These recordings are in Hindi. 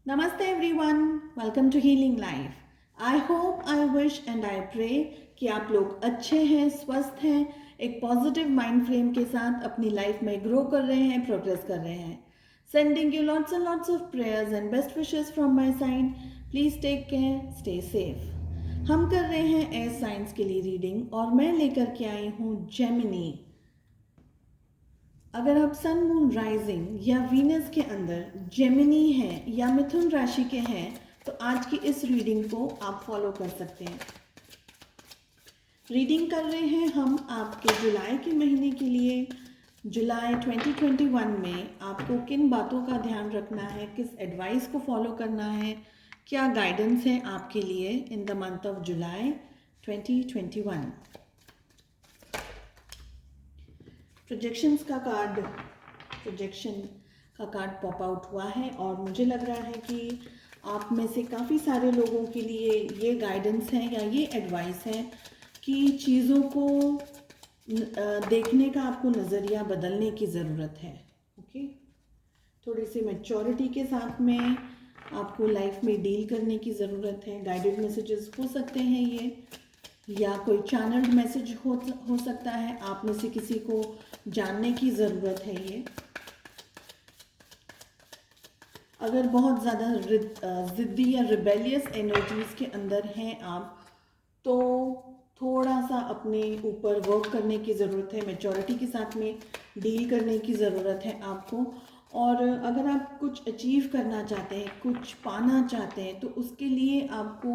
Namaste everyone, welcome to Healing Life. I hope, I wish and I pray कि आप लोग अच्छे हैं, स्वस्थ हैं, एक पॉजिटिव माइंड फ्रेम के साथ अपनी लाइफ में ग्रो कर रहे हैं, प्रोग्रेस कर रहे हैं. Sending you lots and lots of prayers and best wishes from my side. Please take care, stay safe. हम कर रहे हैं एयर साइंस के लिए रीडिंग और मैं लेकर के आई हूँ जेमिनी. अगर आप सन मून राइजिंग या वीनस के अंदर जेमिनी हैं या मिथुन राशि के हैं तो आज की इस रीडिंग को आप फॉलो कर सकते हैं. रीडिंग कर रहे हैं हम आपके जुलाई के महीने के लिए. जुलाई 2021 में आपको किन बातों का ध्यान रखना है, किस एडवाइस को फॉलो करना है, क्या गाइडेंस है आपके लिए इन the month of July 2021. Projection का कार्ड पॉप आउट हुआ है और मुझे लग रहा है कि आप में से काफ़ी सारे लोगों के लिए ये गाइडेंस है या ये एडवाइस है कि चीज़ों को देखने का आपको नज़रिया बदलने की ज़रूरत है. ओके, थोड़ी सी मैच्योरिटी के साथ में आपको लाइफ में डील करने की ज़रूरत है. गाइडेड मैसेजेस हो सकते हैं ये, या कोई चैनल्ड मैसेज हो सकता है. आप में से किसी को जानने की ज़रूरत है ये. अगर बहुत ज़्यादा ज़िद्दी या रिबेलियस एनर्जीज़ के अंदर हैं आप, तो थोड़ा सा अपने ऊपर वर्क करने की ज़रूरत है. मैच्योरिटी के साथ में डील करने की ज़रूरत है आपको. और अगर आप कुछ अचीव करना चाहते हैं, कुछ पाना चाहते हैं, तो उसके लिए आपको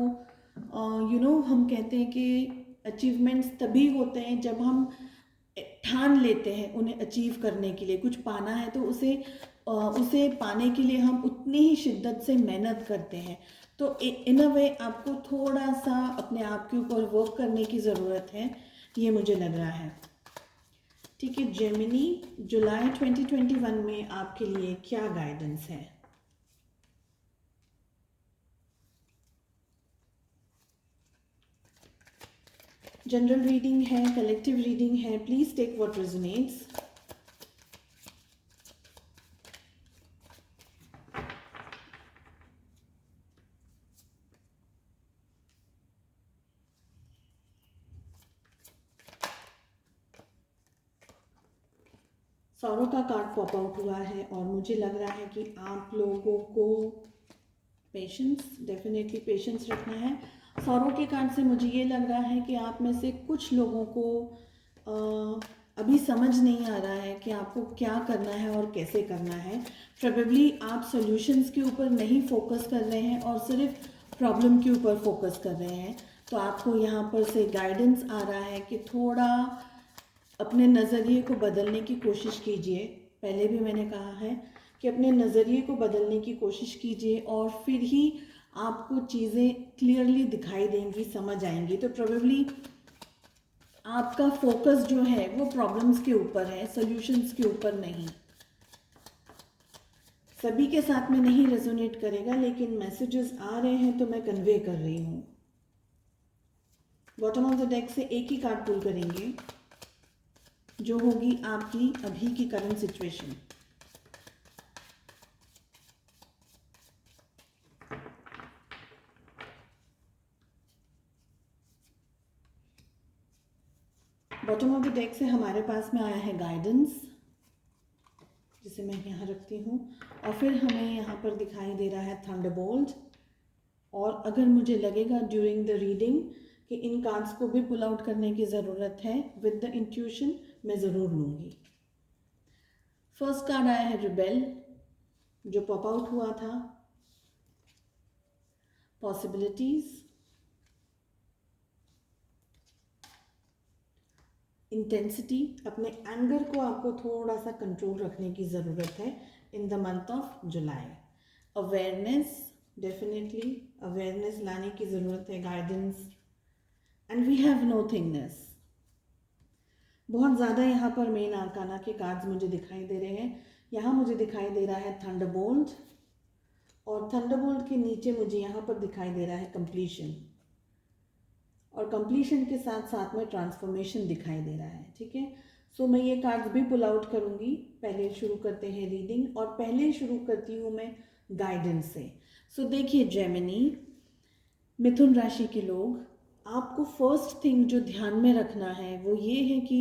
हम कहते हैं कि अचीवमेंट्स तभी होते हैं जब हम ठान लेते हैं उन्हें अचीव करने के लिए. कुछ पाना है तो उसे पाने के लिए हम उतनी ही शिद्दत से मेहनत करते हैं. तो इन अ वे आपको थोड़ा सा अपने आप के ऊपर वर्क करने की ज़रूरत है, ये मुझे लग रहा है. ठीक है, जेमिनी, जुलाई 2021 में आपके लिए क्या गाइडेंस है? जनरल रीडिंग है, कलेक्टिव रीडिंग है. Please take what resonates. सौरों का कार्ड पॉप आउट हुआ है और मुझे लग रहा है कि आप लोगों को डेफिनेटली पेशेंस रखना है. सौरों के कार्ड से मुझे ये लग रहा है कि आप में से कुछ लोगों को अभी समझ नहीं आ रहा है कि आपको क्या करना है और कैसे करना है. प्रोबेबली आप सॉल्यूशंस के ऊपर नहीं फोकस कर रहे हैं और सिर्फ प्रॉब्लम के ऊपर फोकस कर रहे हैं. तो आपको यहाँ पर से गाइडेंस आ रहा है कि थोड़ा अपने नज़रिए को बदलने की कोशिश कीजिए. पहले भी मैंने कहा है कि अपने नज़रिए को बदलने की कोशिश कीजिए और फिर ही आपको चीज़ें क्लियरली दिखाई देंगी, समझ आएंगी. तो प्रोबेबली आपका फोकस जो है वो प्रॉब्लम्स के ऊपर है, सॉल्यूशंस के ऊपर नहीं. सभी के साथ में नहीं रेजोनेट करेगा, लेकिन मैसेजेस आ रहे हैं तो मैं कन्वे कर रही हूँ. बॉटम ऑफ द डेक से एक ही कार्ड पुल करेंगे जो होगी आपकी अभी की current situation. Bottom of the deck से हमारे पास में आया है गाइडेंस, जिसे मैं यहाँ रखती हूँ. और फिर हमें यहाँ पर दिखाई दे रहा है थंडरबोल्ट. और अगर मुझे लगेगा ड्यूरिंग द रीडिंग कि इन कार्ड्स को भी पुल आउट करने की ज़रूरत है विद द इंट्यूशन, मैं ज़रूर लूँगी. फर्स्ट कार्ड आया है रिबेल, जो पॉप आउट हुआ था. Possibilities, intensity. अपने एंगर को आपको थोड़ा सा कंट्रोल रखने की ज़रूरत है in the month of July. Awareness, definitely awareness लाने की ज़रूरत है. Guidance and we have nothingness. बहुत ज़्यादा यहाँ पर मेन आर्काना के कार्ड्स मुझे दिखाई दे रहे हैं. यहाँ मुझे दिखाई दे रहा है थंडरबोल्ट और थंडरबोल्ट के नीचे मुझे यहाँ पर दिखाई दे रहा है कंप्लीशन. और कंप्लीशन के साथ साथ में ट्रांसफॉर्मेशन दिखाई दे रहा है. ठीक है, सो मैं ये कार्ड्स भी पुल आउट करूँगी. पहले शुरू करते हैं रीडिंग और पहले शुरू करती हूँ मैं गाइडेंस से. सो देखिए जेमिनी, मिथुन राशि के लोग, आपको फर्स्ट थिंग जो ध्यान में रखना है वो ये है कि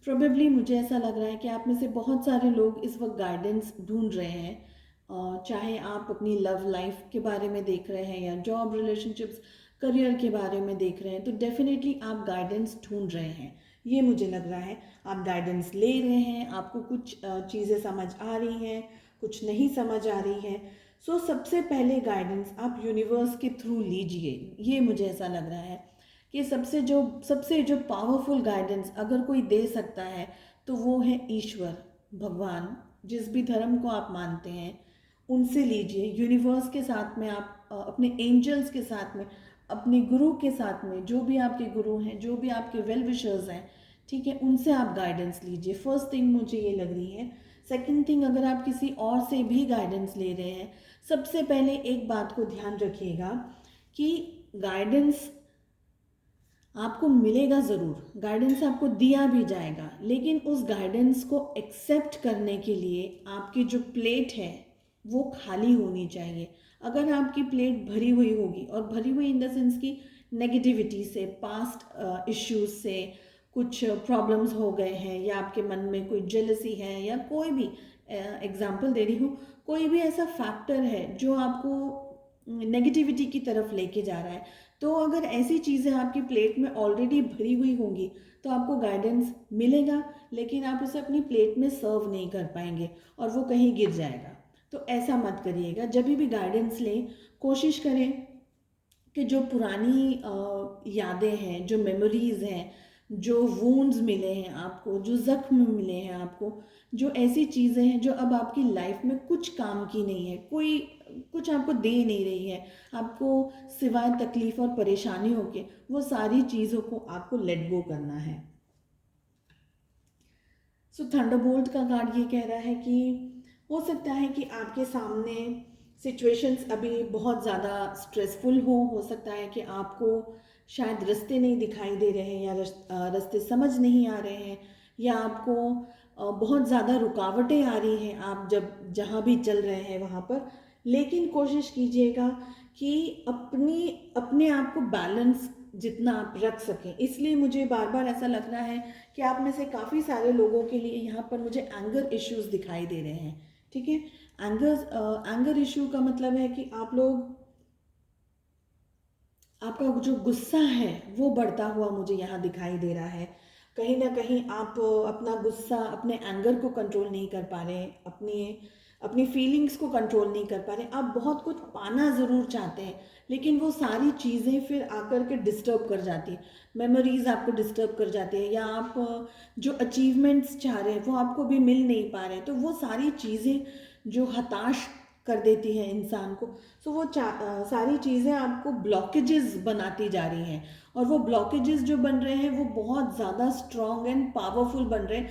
प्रोबेबली मुझे ऐसा लग रहा है कि आप में से बहुत सारे लोग इस वक्त गाइडेंस ढूंढ रहे हैं। चाहे आप अपनी लव लाइफ के बारे में देख रहे हैं या जॉब, रिलेशनशिप्स, करियर के बारे में देख रहे हैं, तो डेफिनेटली आप गाइडेंस ढूंढ रहे हैं, ये मुझे लग रहा है। आप गाइडेंस ले रहे हैं, आपको कुछ चीज़ें समझ आ रही हैं, कुछ नहीं समझ आ रही है। सो सबसे पहले गाइडेंस आप यूनिवर्स के थ्रू लीजिए, ये मुझे ऐसा लग रहा है कि सबसे जो पावरफुल गाइडेंस अगर कोई दे सकता है तो वो है ईश्वर, भगवान, जिस भी धर्म को आप मानते हैं उनसे लीजिए। यूनिवर्स के साथ में आप अपने एंजल्स के साथ में, अपने गुरु के साथ में, जो भी आपके गुरु हैं, जो भी आपके वेल विशर्स हैं, ठीक है, उनसे आप गाइडेंस लीजिए। फर्स्ट थिंग मुझे ये लग रही है। सेकंड थिंग, अगर आप किसी और से भी गाइडेंस ले रहे हैं, सबसे पहले एक बात को ध्यान रखिएगा कि गाइडेंस आपको मिलेगा ज़रूर, गाइडेंस आपको दिया भी जाएगा, लेकिन उस गाइडेंस को एक्सेप्ट करने के लिए आपकी जो प्लेट है वो खाली होनी चाहिए। अगर आपकी प्लेट भरी हुई होगी, और भरी हुई इन द सेंस की नेगेटिविटी से, पास्ट इश्यूज से, कुछ प्रॉब्लम्स हो गए हैं, या आपके मन में कोई जेलसी है, या कोई भी एग्जांपल दे रही हूँ, कोई भी ऐसा फैक्टर है जो आपको नेगेटिविटी की तरफ लेके जा रहा है, तो अगर ऐसी चीज़ें आपकी प्लेट में ऑलरेडी भरी हुई होंगी तो आपको गाइडेंस मिलेगा, लेकिन आप उसे अपनी प्लेट में सर्व नहीं कर पाएंगे और वो कहीं गिर जाएगा। तो ऐसा मत करिएगा। जब भी गाइडेंस लें, कोशिश करें कि जो पुरानी यादें हैं, जो मेमोरीज़ हैं, जो वूंड्स मिले हैं आपको, जो ज़ख्म मिले हैं आपको, जो ऐसी चीज़ें हैं जो अब आपकी लाइफ में कुछ काम की नहीं है, कोई कुछ आपको दे नहीं रही है, आपको सिवाय तकलीफ़ और परेशानियों के, वो सारी चीज़ों को आपको लेट गो करना है। सो थंडरबोल्ट का कार्ड ये कह रहा है कि हो सकता है कि आपके सामने सिचुएशंस अभी बहुत ज़्यादा स्ट्रेसफुल हो सकता है कि आपको शायद रास्ते नहीं दिखाई दे रहे हैं, या रास्ते समझ नहीं आ रहे हैं, या आपको बहुत ज़्यादा रुकावटें आ रही हैं आप जब जहाँ भी चल रहे हैं वहाँ पर। लेकिन कोशिश कीजिएगा कि अपने आप को बैलेंस जितना आप रख सकें। इसलिए मुझे बार बार ऐसा लग रहा है कि आप में से काफ़ी सारे लोगों के लिए यहाँ पर मुझे एंगर इश्यूज दिखाई दे रहे हैं, ठीक है। एंगर इशू का मतलब है कि आपका जो गुस्सा है वो बढ़ता हुआ मुझे यहाँ दिखाई दे रहा है। कहीं ना कहीं आप अपना गुस्सा, अपने एंगर को कंट्रोल नहीं कर पा रहे हैं, अपनी फीलिंग्स को कंट्रोल नहीं कर पा रहे। आप बहुत कुछ पाना ज़रूर चाहते हैं, लेकिन वो सारी चीज़ें फिर आकर के डिस्टर्ब कर जाती है, मेमोरीज आपको डिस्टर्ब कर जाती है, या आप जो अचीवमेंट्स चाह रहे हैं वो आपको भी मिल नहीं पा रहे। तो वो सारी चीज़ें जो हताश कर देती हैं इंसान को, सो वो सारी चीज़ें आपको ब्लॉकेजेस बनाती जा रही हैं, और वो ब्लॉकेजेस जो बन रहे हैं वो बहुत ज़्यादा स्ट्रॉन्ग एंड पावरफुल बन रहे हैं,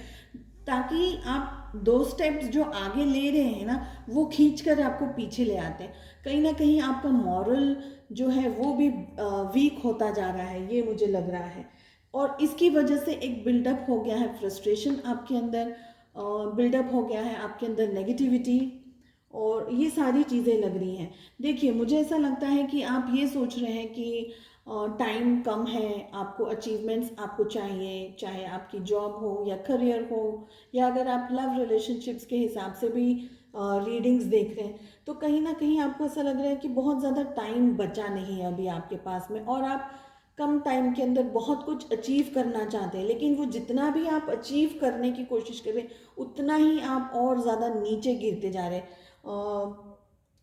ताकि आप 2 स्टेप्स जो आगे ले रहे हैं ना, वो खींच कर आपको पीछे ले आते हैं। कहीं ना कहीं आपका मॉरल जो है वो भी वीक होता जा रहा है, ये मुझे लग रहा है। और इसकी वजह से एक बिल्डअप हो गया है फ्रस्ट्रेशन आपके अंदर, बिल्डअप हो गया है आपके अंदर नेगेटिविटी, और ये सारी चीज़ें लग रही हैं। देखिए, मुझे ऐसा लगता है कि आप ये सोच रहे हैं कि टाइम कम है, आपको अचीवमेंट्स आपको चाहिए, चाहे आपकी जॉब हो या करियर हो, या अगर आप लव रिलेशनशिप्स के हिसाब से भी रीडिंग्स देख रहे हैं, तो कहीं ना कहीं आपको ऐसा लग रहा है कि बहुत ज़्यादा टाइम बचा नहीं है अभी आपके पास में, और आप कम टाइम के अंदर बहुत कुछ अचीव करना चाहते हैं, लेकिन वो जितना भी आप अचीव करने की कोशिश कर रहे हैं उतना ही आप और ज़्यादा नीचे गिरते जा रहे हैं,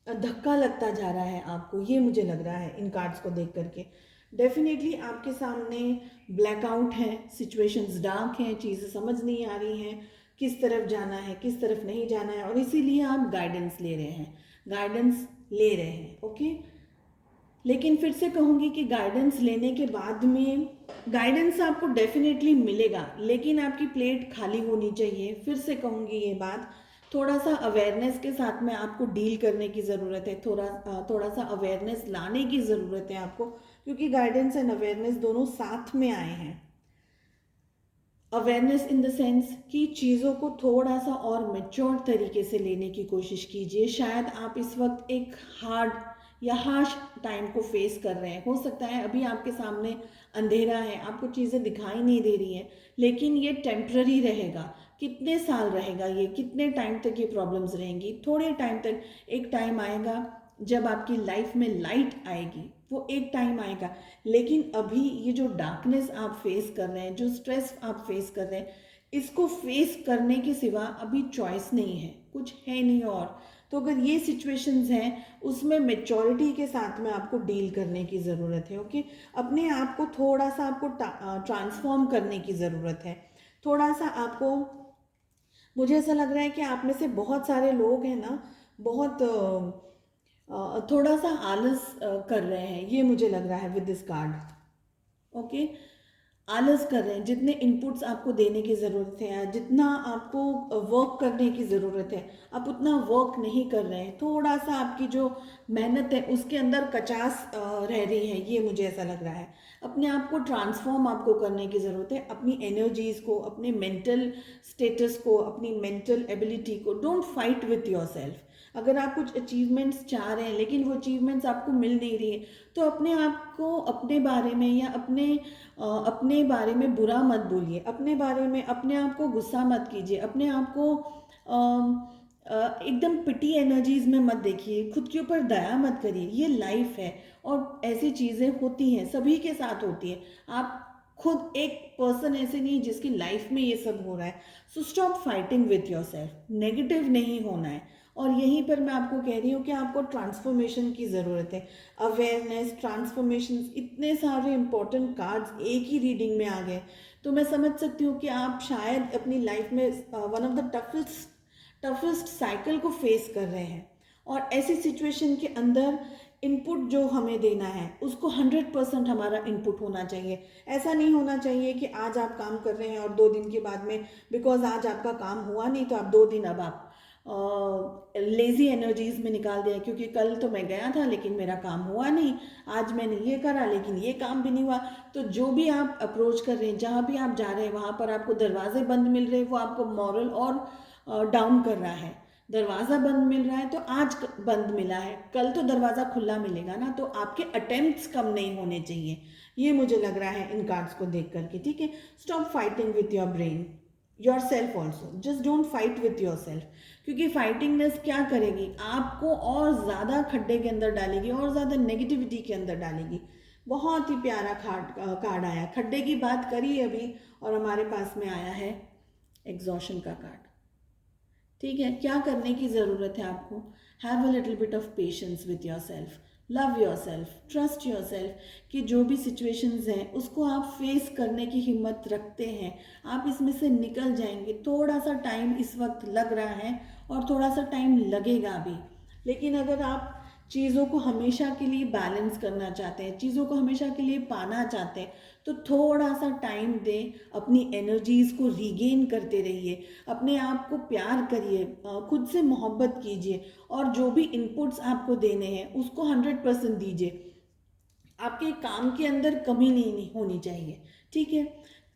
धक्का लगता जा रहा है आपको, ये मुझे लग रहा है इन कार्ड्स को देख करके। डेफिनेटली आपके सामने ब्लैकआउट है, सिचुएशंस डार्क हैं, चीज़ें समझ नहीं आ रही हैं, किस तरफ जाना है, किस तरफ नहीं जाना है, और इसीलिए आप गाइडेंस ले रहे हैं, ओके। लेकिन फिर से कहूँगी कि गाइडेंस लेने के बाद में गाइडेंस आपको डेफिनेटली मिलेगा, लेकिन आपकी प्लेट खाली होनी चाहिए। फिर से कहूँगी ये बात, थोड़ा सा अवेयरनेस के साथ में आपको डील करने की ज़रूरत है, थोड़ा सा अवेयरनेस लाने की ज़रूरत है आपको, क्योंकि गाइडेंस एंड अवेयरनेस दोनों साथ में आए हैं। अवेयरनेस इन द सेंस कि चीज़ों को थोड़ा सा और मैच्योर तरीके से लेने की कोशिश कीजिए। शायद आप इस वक्त एक हार्ड या हार्श टाइम को फेस कर रहे हैं। हो सकता है अभी आपके सामने अंधेरा है, आपको चीज़ें दिखाई नहीं दे रही हैं, लेकिन ये टेम्प्ररी रहेगा। कितने साल रहेगा ये, कितने टाइम तक ये प्रॉब्लम्स रहेंगी? थोड़े टाइम तक। एक टाइम आएगा जब आपकी लाइफ में लाइट आएगी, वो एक टाइम आएगा। लेकिन अभी ये जो डार्कनेस आप फेस कर रहे हैं, जो स्ट्रेस आप फेस कर रहे हैं, इसको फेस करने के सिवा अभी चॉइस नहीं है, कुछ है नहीं और। तो अगर ये सिचुएशंस हैं, उसमें मेच्योरिटी के साथ में आपको डील करने की ज़रूरत है। ओके, अपने आप को थोड़ा सा आपको ट्रांसफॉर्म करने की ज़रूरत है। थोड़ा सा आपको, मुझे ऐसा लग रहा है कि आप में से बहुत सारे लोग हैं ना, बहुत थोड़ा सा आलस कर रहे हैं, ये मुझे लग रहा है विद दिस कार्ड। ओके, आलस कर रहे हैं। जितने इनपुट्स आपको देने की ज़रूरत है, या जितना आपको वर्क करने की ज़रूरत है, आप उतना वर्क नहीं कर रहे हैं। थोड़ा सा आपकी जो मेहनत है उसके अंदर कचास रह रही है, ये मुझे ऐसा लग रहा है। अपने आप को ट्रांसफॉर्म आपको करने की ज़रूरत है, अपनी एनर्जीज़ को, अपने मेंटल स्टेटस को, अपनी मेंटल एबिलिटी को। Don't fight with your self. अगर आप कुछ अचीवमेंट्स चाह रहे हैं लेकिन वो अचीवमेंट्स आपको मिल नहीं रही है, तो अपने आप को अपने बारे में या अपने बारे में बुरा मत बोलिए, अपने बारे में अपने आप को गुस्सा मत कीजिए, अपने आप को एकदम पिटी एनर्जीज में मत देखिए, खुद के ऊपर दया मत करिए। ये लाइफ है और ऐसी चीज़ें होती हैं, सभी के साथ होती है। आप खुद एक पर्सन ऐसे नहीं जिसकी लाइफ में ये सब हो रहा है। So stop fighting with your self, negative नहीं होना है। और यहीं पर मैं आपको कह रही हूँ कि आपको ट्रांसफॉर्मेशन की ज़रूरत है। अवेयरनेस, ट्रांसफॉर्मेशन, इतने सारे इंपॉर्टेंट कार्ड्स एक ही रीडिंग में आ गए, तो मैं समझ सकती हूँ कि आप शायद अपनी लाइफ में one of the toughest cycle को फेस कर रहे हैं। और ऐसी सिचुएशन के अंदर इनपुट जो हमें देना है उसको 100% हमारा इनपुट होना चाहिए। ऐसा नहीं होना चाहिए कि आज आप काम कर रहे हैं और 2 दिन के बाद में, बिकॉज आज आपका काम हुआ नहीं तो आप 2 दिन अब आप लेज़ी एनर्जीज में निकाल दिया, क्योंकि कल तो मैं गया था लेकिन मेरा काम हुआ नहीं, आज मैंने ये करा लेकिन ये काम भी नहीं हुआ। तो जो भी आप अप्रोच कर रहे हैं, जहाँ भी आप जा रहे हैं, वहाँ पर आपको दरवाजे बंद मिल रहे हैं, वो आपको मॉरल और डाउन कर रहा है। दरवाज़ा बंद मिल रहा है तो आज बंद मिला है, कल तो दरवाज़ा खुला मिलेगा ना। तो आपके अटेम्प्ट्स कम नहीं होने चाहिए, ये मुझे लग रहा है इन कार्ड्स को देख करके। ठीक है, stop fighting with your brain, your self also, just don't fight with your self. क्योंकि फाइटिंगनेस क्या करेगी, आपको और ज़्यादा खड्डे के अंदर डालेगी, और ज़्यादा नेगेटिविटी के अंदर डालेगी। बहुत ही प्यारा कार्ड आया, खड्डे की बात करी अभी, और हमारे पास में आया है एग्जॉशन का कार्ड। ठीक है, क्या करने की ज़रूरत है आपको? Have a little bit of patience with your self, love your self, trust your self, कि जो भी सिचुएशंस हैं उसको आप फेस करने की हिम्मत रखते हैं, आप इसमें से निकल जाएंगे। थोड़ा सा टाइम इस वक्त लग रहा है और थोड़ा सा टाइम लगेगा भी, लेकिन अगर आप चीज़ों को हमेशा के लिए बैलेंस करना चाहते हैं, चीज़ों को हमेशा के लिए पाना चाहते हैं, तो थोड़ा सा टाइम दें, अपनी एनर्जीज़ को रीगेन करते रहिए, अपने आप को प्यार करिए, खुद से मोहब्बत कीजिए, और जो भी इनपुट्स आपको देने हैं उसको 100% दीजिए। आपके काम के अंदर कमी नहीं होनी चाहिए। ठीक है,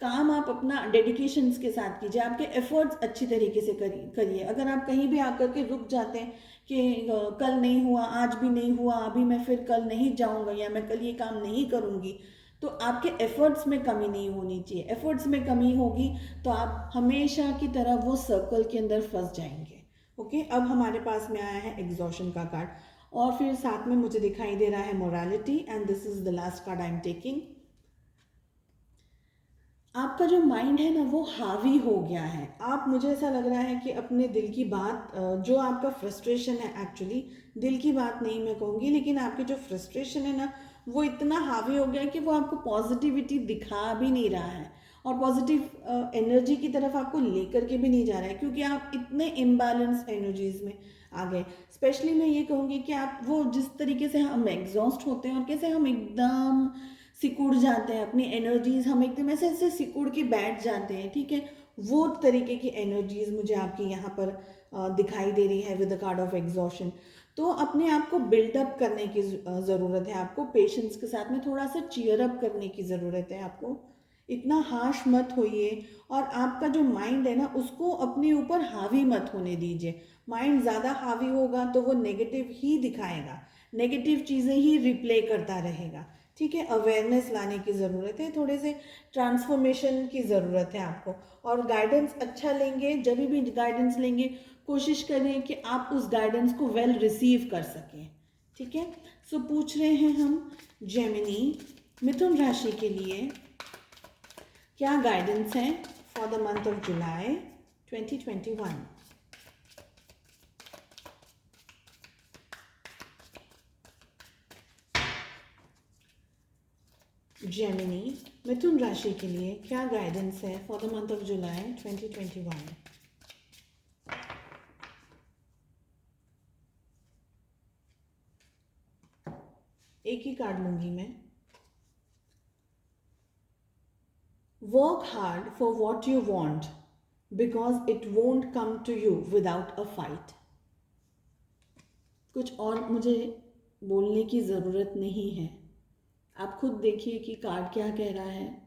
काम आप अपना डेडिकेशंस के साथ कीजिए, आपके एफर्ट्स अच्छी तरीके से करिए। अगर आप कहीं भी आकर के रुक जाते हैं कि कल नहीं हुआ, आज भी नहीं हुआ, अभी मैं फिर कल नहीं जाऊंगा, या मैं कल ये काम नहीं करूंगी, तो आपके एफर्ट्स में कमी नहीं होनी चाहिए। एफर्ट्स में कमी होगी तो आप हमेशा की तरह वो सर्कल के अंदर फंस जाएंगे। ओके, अब हमारे पास में आया है एग्जॉशन का कार्ड, और फिर साथ में मुझे दिखाई दे रहा है morality, and this is the last card I am taking. आपका जो माइंड है ना वो हावी हो गया है। आप, मुझे ऐसा लग रहा है कि अपने दिल की बात, जो आपका फ्रस्ट्रेशन है, एक्चुअली दिल की बात नहीं मैं कहूँगी, लेकिन आपकी जो फ्रस्ट्रेशन है ना वो इतना हावी हो गया है कि वो आपको पॉजिटिविटी दिखा भी नहीं रहा है, और पॉजिटिव एनर्जी की तरफ आपको लेकर के भी नहीं जा रहा है, क्योंकि आप इतने इम्बैलेंस एनर्जीज में आ गए। स्पेशली मैं ये कहूँगी कि आप वो जिस तरीके से हम एग्जॉस्ट होते हैं और कैसे हम एकदम सिकुड़ जाते हैं, अपनी एनर्जीज हम एकदम ऐसे ऐसे सिकुड़ के बैठ जाते हैं। ठीक है, वो तरीके की एनर्जीज मुझे आपकी यहाँ पर दिखाई दे रही है with the card of exhaustion. तो अपने आप को बिल्डअप करने की ज़रूरत है, आपको पेशेंस के साथ में थोड़ा सा चीयर अप करने की ज़रूरत है। आपको इतना हार्श मत होइए, और आपका जो माइंड है ना उसको अपने ऊपर हावी मत होने दीजिए। माइंड ज़्यादा हावी होगा तो वो नेगेटिव ही दिखाएगा, नेगेटिव चीज़ें ही रिप्ले करता रहेगा। ठीक है, अवेयरनेस लाने की ज़रूरत है, थोड़े से ट्रांसफॉर्मेशन की ज़रूरत है आपको। और गाइडेंस अच्छा लेंगे, जब भी गाइडेंस लेंगे कोशिश करें कि आप उस गाइडेंस को वेल रिसीव कर सकें। ठीक है, सो पूछ रहे हैं हम जेमिनी मिथुन राशि के लिए क्या गाइडेंस है for the month of July 2021। Gemini मिथुन राशि के लिए क्या गाइडेंस है for the month of July 2021। एक ही कार्ड लूंगी मैं। Work hard for what you want because it won't come to you without a fight. कुछ और मुझे बोलने की ज़रूरत नहीं है, आप खुद देखिए कि कार्ड क्या कह रहा है,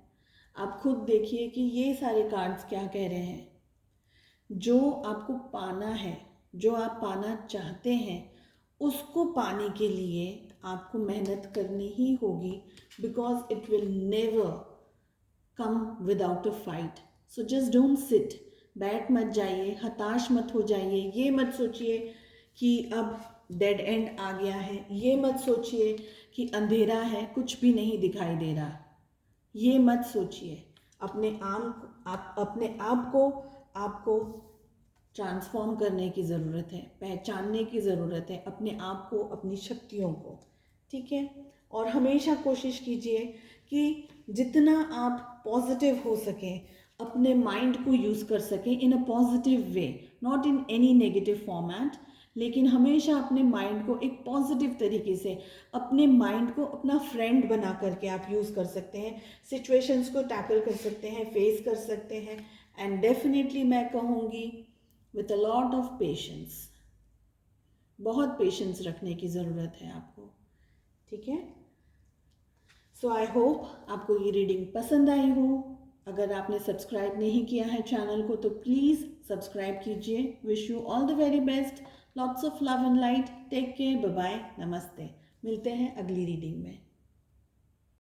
आप खुद देखिए कि ये सारे कार्ड्स क्या कह रहे हैं। जो आपको पाना है, जो आप पाना चाहते हैं, उसको पाने के लिए आपको मेहनत करनी ही होगी, because it will never come without a fight. So just don't sit, बैठ मत जाइए, हताश मत हो जाइए, ये मत सोचिए कि अब डेड एंड आ गया है, ये मत सोचिए कि अंधेरा है, कुछ भी नहीं दिखाई दे रहा, ये मत सोचिए। अपने आप को आपको ट्रांसफॉर्म करने की ज़रूरत है, पहचानने की ज़रूरत है अपने आप को, अपनी शक्तियों को। ठीक है, और हमेशा कोशिश कीजिए कि जितना आप पॉजिटिव हो सकें, अपने माइंड को यूज़ कर सकें in a positive way, not in any negative format, लेकिन हमेशा अपने माइंड को एक पॉजिटिव तरीके से, अपने माइंड को अपना फ्रेंड बना करके आप यूज़ कर सकते हैं, सिचुएशंस को टैकल कर सकते हैं, फेस कर सकते हैं। एंड डेफिनेटली मैं कहूँगी with a lot of patience, बहुत पेशेंस रखने की ज़रूरत है आपको। ठीक है, सो आई होप आपको ये रीडिंग पसंद आई हो। अगर आपने सब्सक्राइब नहीं किया है चैनल को तो प्लीज़ सब्सक्राइब कीजिए। Wish you all the very best, lots of love and light, take care, bye bye, नमस्ते। मिलते हैं अगली रीडिंग में।